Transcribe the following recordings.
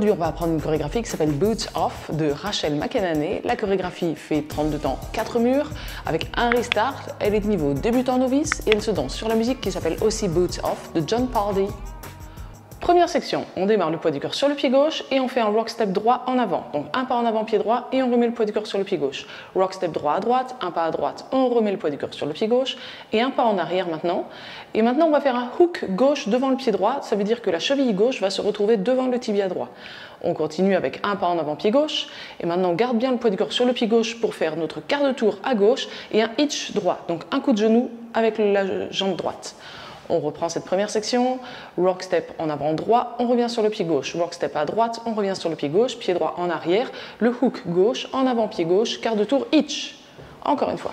Aujourd'hui, on va apprendre une chorégraphie qui s'appelle Boots Off de Rachel McEnany. La chorégraphie fait 32 temps, 4 murs, avec un restart. Elle est de niveau débutant novice et elle se danse sur la musique qui s'appelle aussi Boots Off de Jon Pardi. Première section, on démarre le poids du corps sur le pied gauche et on fait un rock step droit en avant. Donc un pas en avant, pied droit et on remet le poids du corps sur le pied gauche. Rock step droit à droite, un pas à droite, on remet le poids du corps sur le pied gauche et un pas en arrière maintenant. Et maintenant on va faire un hook gauche devant le pied droit, ça veut dire que la cheville gauche va se retrouver devant le tibia droit. On continue avec un pas en avant, pied gauche et maintenant on garde bien le poids du corps sur le pied gauche pour faire notre quart de tour à gauche et un hitch droit, donc un coup de genou avec la jambe droite. On reprend cette première section, rock step en avant droit, on revient sur le pied gauche, rock step à droite, on revient sur le pied gauche, pied droit en arrière, le hook gauche, en avant pied gauche, quart de tour, hitch. Encore une fois.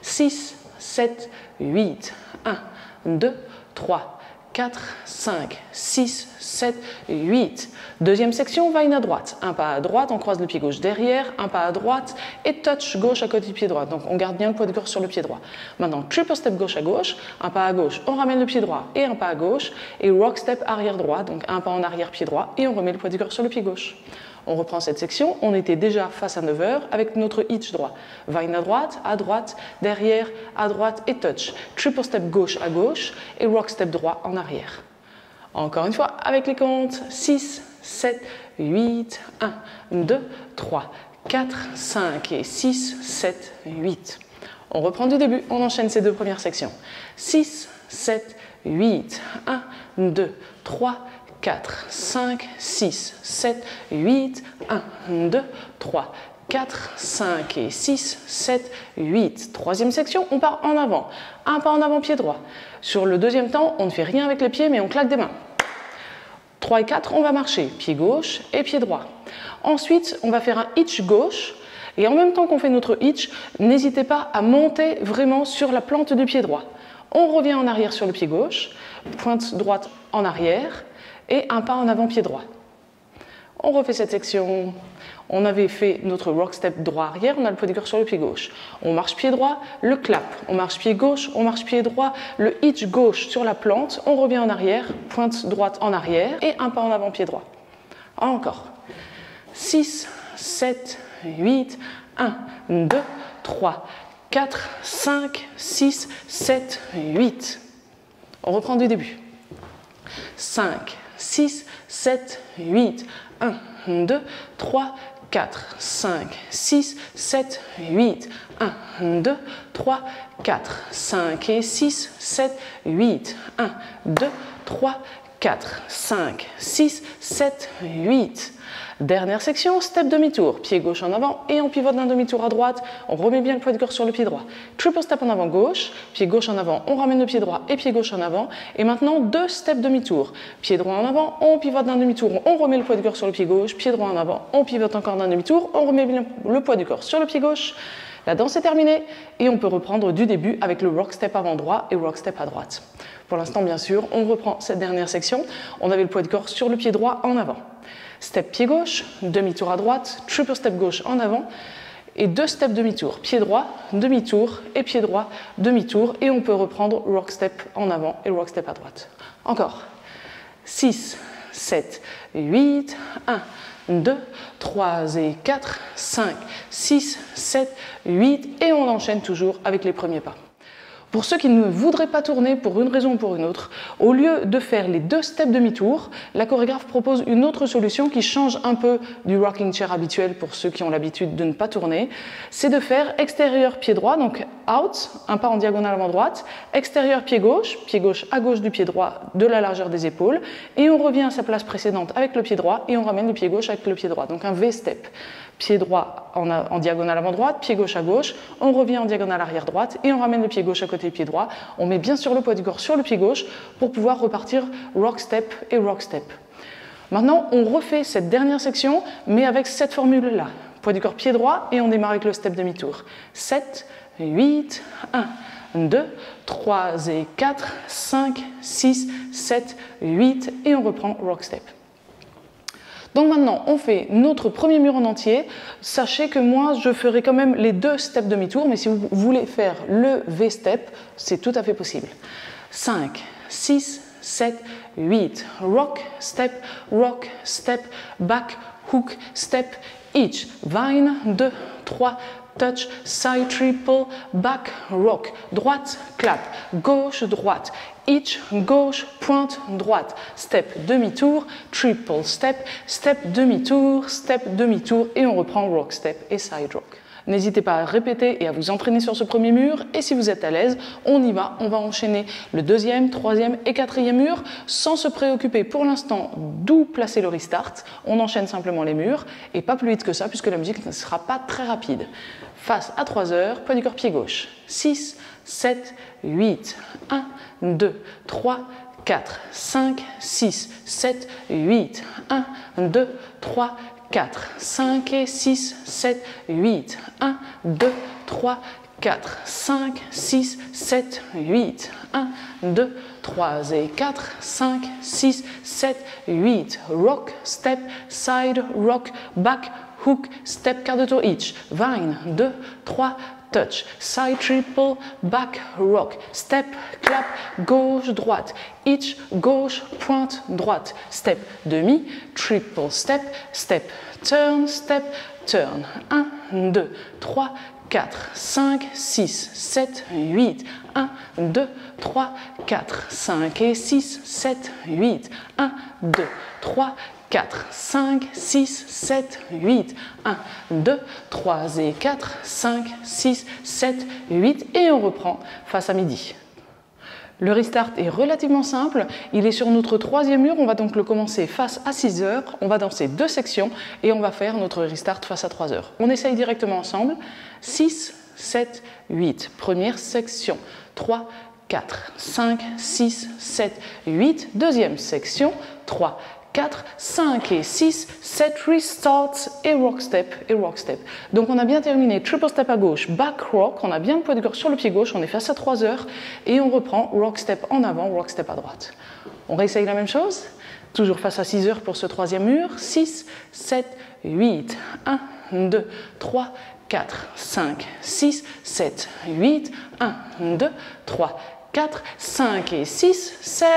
6, 7, 8, 1, 2, 3, 4, 5, 6, 7, 8. Deuxième section, va-in à droite. Un pas à droite, on croise le pied gauche derrière, un pas à droite et touch gauche à côté du pied droit. Donc on garde bien le poids de corps sur le pied droit. Maintenant, triple step gauche à gauche, un pas à gauche, on ramène le pied droit et un pas à gauche et rock step arrière droit, donc un pas en arrière pied droit et on remet le poids du corps sur le pied gauche. On reprend cette section, on était déjà face à 9 heures avec notre hitch droit. Va-in à droite, derrière, à droite et touch. Triple step gauche à gauche et rock step droit en arrière. Encore une fois, avec les comptes, 6, 7, 8, 1, 2, 3, 4, 5 et 6, 7, 8. On reprend du début, on enchaîne ces deux premières sections. 6, 7, 8, 1, 2, 3, 4, 5, 6, 7, 8, 1, 2, 3, 4, 5 et 6, 7, 8. Troisième section, on part en avant. Un pas en avant, pied droit. Sur le deuxième temps, on ne fait rien avec les pieds, mais on claque des mains. 3 et 4, on va marcher, pied gauche et pied droit. Ensuite, on va faire un hitch gauche. Et en même temps qu'on fait notre hitch, n'hésitez pas à monter vraiment sur la plante du pied droit. On revient en arrière sur le pied gauche, pointe droite en arrière et un pas en avant, pied droit. On refait cette section. On avait fait notre rock step droit arrière, on a le poids du corps sur le pied gauche. On marche pied droit, le clap. On marche pied gauche, on marche pied droit, le hitch gauche sur la plante. On revient en arrière, pointe droite en arrière et un pas en avant, pied droit. Encore. 6, 7, 8, 1, 2, 3, 4, 5, 6, 7, 8. On reprend du début. 5, 6, 7, 8, 1, 2, 3, 4, 5, 6, 7, 8, 1, 2, 3, 4, 5 et 6, 7, 8, 1, 2, 3, 4, 5, 6, 7, 8. Dernière section, step demi-tour, pied gauche en avant et on pivote d'un demi-tour à droite, on remet bien le poids du corps sur le pied droit. Triple step en avant gauche, pied gauche en avant, on ramène le pied droit et pied gauche en avant. Et maintenant, deux steps demi-tour, pied droit en avant, on pivote d'un demi-tour, on remet le poids du corps sur le pied gauche, pied droit en avant, on pivote encore d'un demi-tour, on remet bien le poids du corps sur le pied gauche. La danse est terminée et on peut reprendre du début avec le rock step avant droit et rock step à droite. Pour l'instant, bien sûr, on reprend cette dernière section. On avait le poids du corps sur le pied droit en avant. Step pied gauche, demi-tour à droite, triple step gauche en avant et deux steps demi-tour. Pied droit, demi-tour et pied droit, demi-tour. Et on peut reprendre rock step en avant et rock step à droite. Encore. 6, 7, 8, 1, 2, 3 et 4, 5, 6, 7, 8 et on enchaîne toujours avec les premiers pas. Pour ceux qui ne voudraient pas tourner pour une raison ou pour une autre, au lieu de faire les deux steps demi-tour, la chorégraphe propose une autre solution qui change un peu du rocking chair habituel pour ceux qui ont l'habitude de ne pas tourner. C'est de faire extérieur pied droit, donc out, un pas en diagonale avant droite, extérieur pied gauche à gauche du pied droit de la largeur des épaules, et on revient à sa place précédente avec le pied droit et on ramène le pied gauche avec le pied droit, donc un V-step. Pied droit en diagonale avant droite, pied gauche à gauche, on revient en diagonale arrière droite et on ramène le pied gauche à côté du pied droit. On met bien sûr le poids du corps sur le pied gauche pour pouvoir repartir rock step et rock step. Maintenant, on refait cette dernière section, mais avec cette formule-là. Poids du corps pied droit et on démarre avec le step demi-tour. 7, 8, 1, 2, 3 et 4, 5, 6, 7, 8 et on reprend rock step. Donc maintenant, on fait notre premier mur en entier. Sachez que moi, je ferai quand même les deux steps demi-tour, mais si vous voulez faire le V-step, c'est tout à fait possible. 5, 6, 7, 8. Rock, step, back, hook, step, each. Vine, 2, 3, touch, side triple, back, rock. Droite, clap, gauche, droite. Each, gauche, pointe, droite. Step, demi-tour, triple step, step, demi-tour, et on reprend rock, step et side rock. N'hésitez pas à répéter et à vous entraîner sur ce premier mur. Et si vous êtes à l'aise, on y va. On va enchaîner le deuxième, troisième et quatrième mur sans se préoccuper pour l'instant d'où placer le restart. On enchaîne simplement les murs et pas plus vite que ça puisque la musique ne sera pas très rapide. Face à 3 heures, poids du corps, pied gauche. 6, 7, 8, 1, 2, 3, 4, 5, 6, 7, 8, 1, 2, 3, 4, 5 et 6, 7, 8, 1, 2, 3, 4, 5, 6, 7, 8, 1, 2, 3 et 4, 5, 6, 7, 8, rock, step, side, rock, back, hook, step, quart de tour each, vine, 2, 3, touch, side triple, back, rock, step, clap, gauche, droite, each, gauche, pointe, droite, step, demi, triple step, step, turn, 1, 2, 3, 4, 5, 6, 7, 8, 1, 2, 3, 4, 5 et 6, 7, 8, 1, 2, 3, 4, 5, 6, 7, 8, 1, 2, 3 et 4, 5, 6, 7, 8 et on reprend face à midi. Le restart est relativement simple, il est sur notre troisième mur, on va donc le commencer face à 6 heures, on va danser 2 sections et on va faire notre restart face à 3 heures. On essaye directement ensemble, 6, 7, 8, première section, 3, 4, 5, 6, 7, 8, deuxième section, 3, 4, 5 et 6, 7 restarts et rock step. Donc on a bien terminé triple step à gauche, back rock, on a bien le poids du corps sur le pied gauche, on est face à 3 heures et on reprend rock step en avant, rock step à droite. On réessaye la même chose, toujours face à 6 heures pour ce troisième mur, 6, 7, 8, 1, 2, 3, 4, 5, 6, 7, 8, 1, 2, 3, 4, 5 et 6, 7,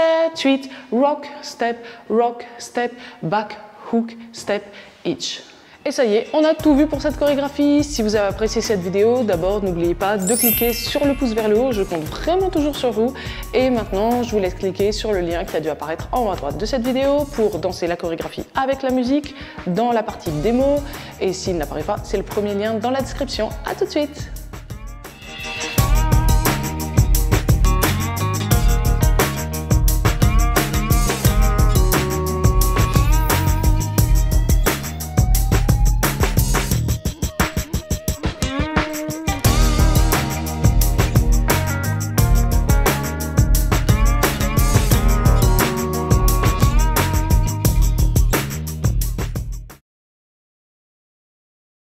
8, rock, step, back, hook, step, each. Et ça y est, on a tout vu pour cette chorégraphie. Si vous avez apprécié cette vidéo, d'abord n'oubliez pas de cliquer sur le pouce vers le haut, je compte vraiment toujours sur vous. Et maintenant, je vous laisse cliquer sur le lien qui a dû apparaître en haut à droite de cette vidéo pour danser la chorégraphie avec la musique dans la partie démo. Et s'il n'apparaît pas, c'est le premier lien dans la description. À tout de suite!